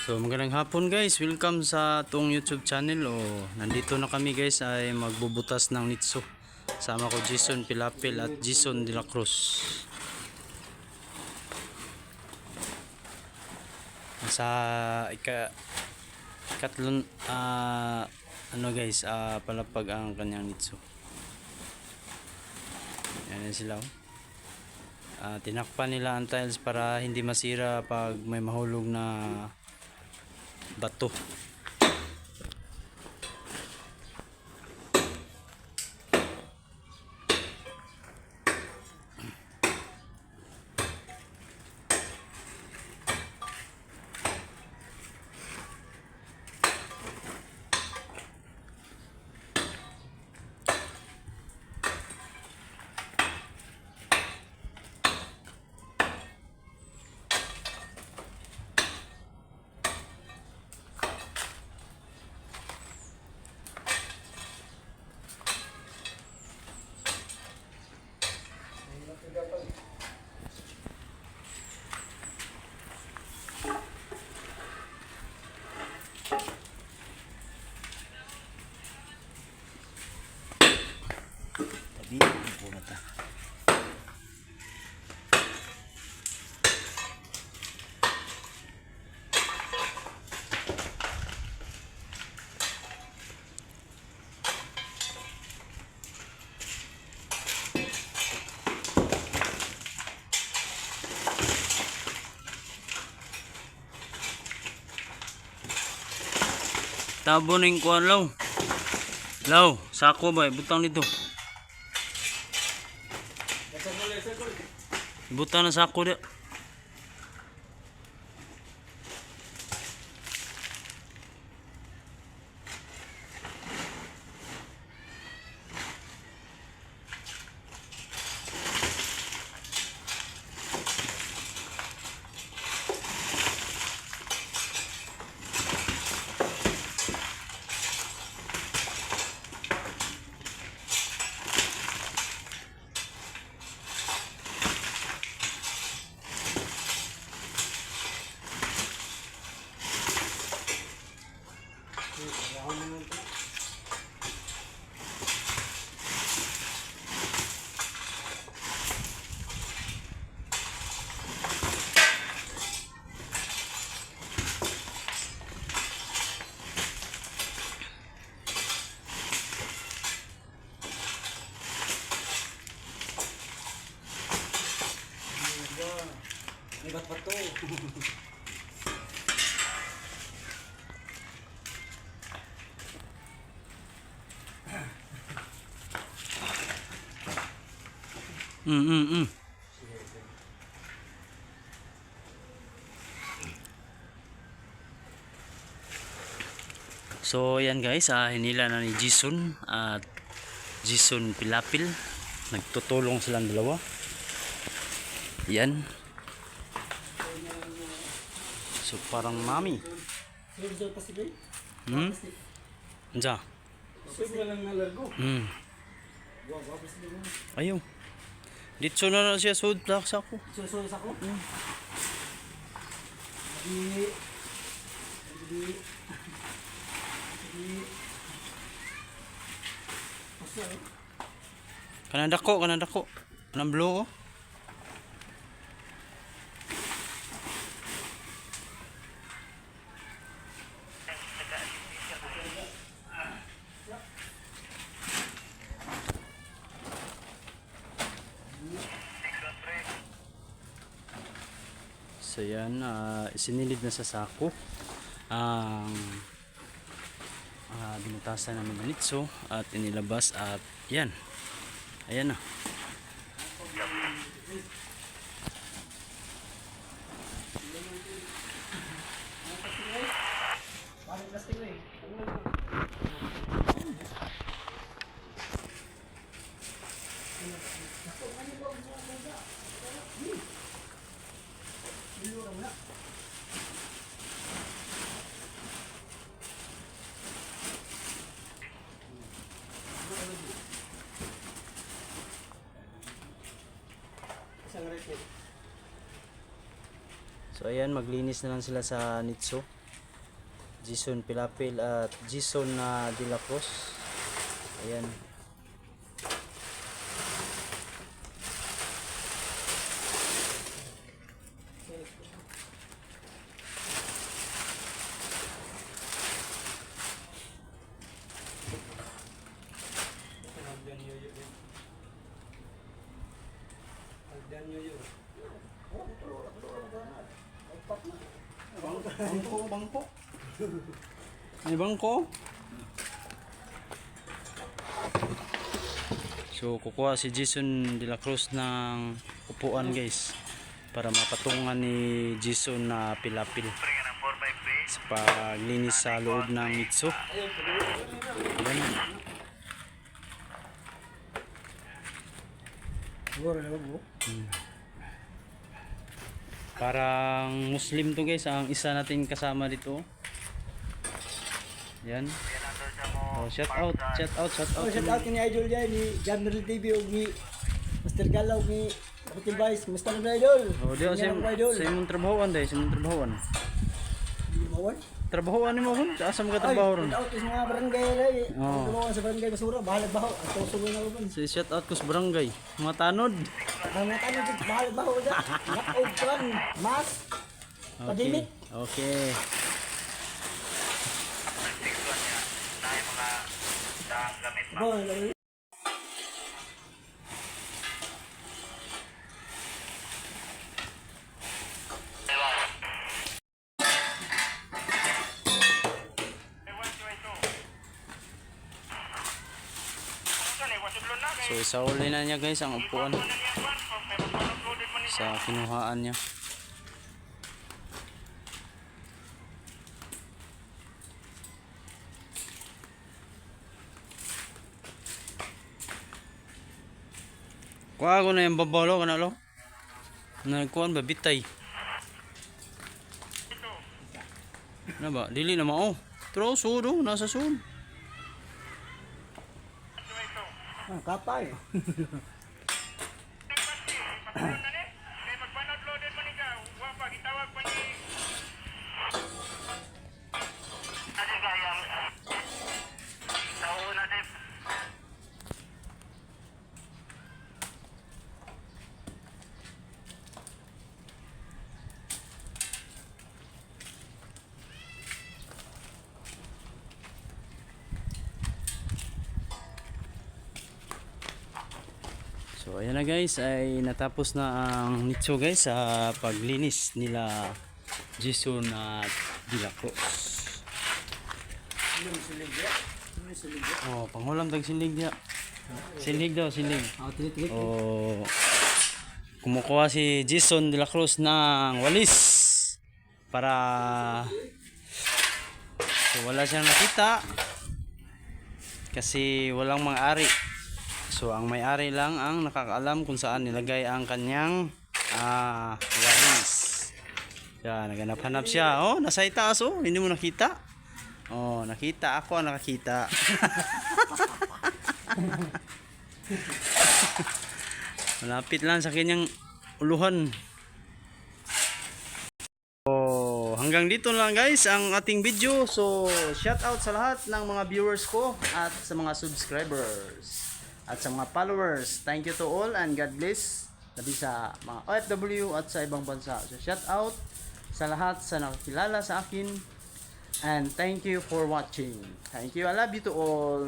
So magandang hapon guys, welcome sa tong YouTube channel. Nandito na kami guys ay magbubutas ng nitso. Sama ko Jason Pilapil at Jason de la Cruz. Sa ikatlon ano guys, palapag ang kanyang nitso. Yan sila. Tinakpan nila ang tiles para hindi masira pag may mahulog na bato. Tabo ning kuan law. Law, sako ba butang dito. Butang na sako dia. Libat bato. So yan guys, hinila na ni Jason at Jason Pilapil. Nagtutulong silang dalawa. Yan. So parang mami. Andiyan. Ayaw. Dito na siya sud plak sa ako. Susunod ako. Kanang dako. Kanang blow oh. So yan, isinilid na sa sako ang binutasan namin ng nitso at inilabas at yan, ayan na. So ayan, maglinis na lang sila sa nitso. Jason Pilapil at Jason De La Cruz. Ayan. Bangko. May bangko. So kukuha si Jason De La Cruz ng upuan guys para mapatungan ni Jason na Pilapil sa paglinis sa loob ng Nitso. Ayan. Parang Muslim to guys ang isa natin kasama dito. Yan. Oh, shout out. Shout out ni Idol dyan, ni General TV o ni Master Galaw ni Kapatid Vice. Musta na Idol? Oh, di sa imong trabahoan dai, sa imong trabahoan. Mawan? Trabahoan nimo hon, asa mo ka trabaho ron? Shout out sa mga barangay ray. Trabaho sa barangay Basura, bahalag baho. Ang tusuloy na uban. Si shout out ko sa barangay. Mga tanod. Mga tanong dito, bahalag baho dyan. Nakog kan, mas, padimit. Okay. Boy, So isauli na niya guys ang upuan sa kinuhaan niya. Kuha ko na yung babalo ka na lo. Nagkuhan ba bitay? Ano ba? Dili na mao. Pero sudo, nasa sud. kapay. So ayan na guys, ay natapos na ang Nitso guys sa paglinis nila Jason at De La Cruz. Oh, panghulam tag silig dia. Silig daw, silig. Oh, kumukuha si Jason De La Cruz ng walis para so, wala siyang nakita kasi walang mga ari. So ang may-ari lang ang nakakaalam kung saan nilagay ang kanyang walis. Yan, naghanap-hanap siya. Oh, nasa itaas oh, hindi mo nakita. Oh, nakita ako, nakakita. Malapit lang sa kanyang uluhan. Oh, hanggang dito lang guys ang ating video. So, shout out sa lahat ng mga viewers ko at sa mga subscribers. At sa mga followers, thank you to all and God bless. Sabi sa mga OFW at sa ibang bansa. So shout out sa lahat sa nakakilala sa akin. And thank you for watching. Thank you. I love you to all.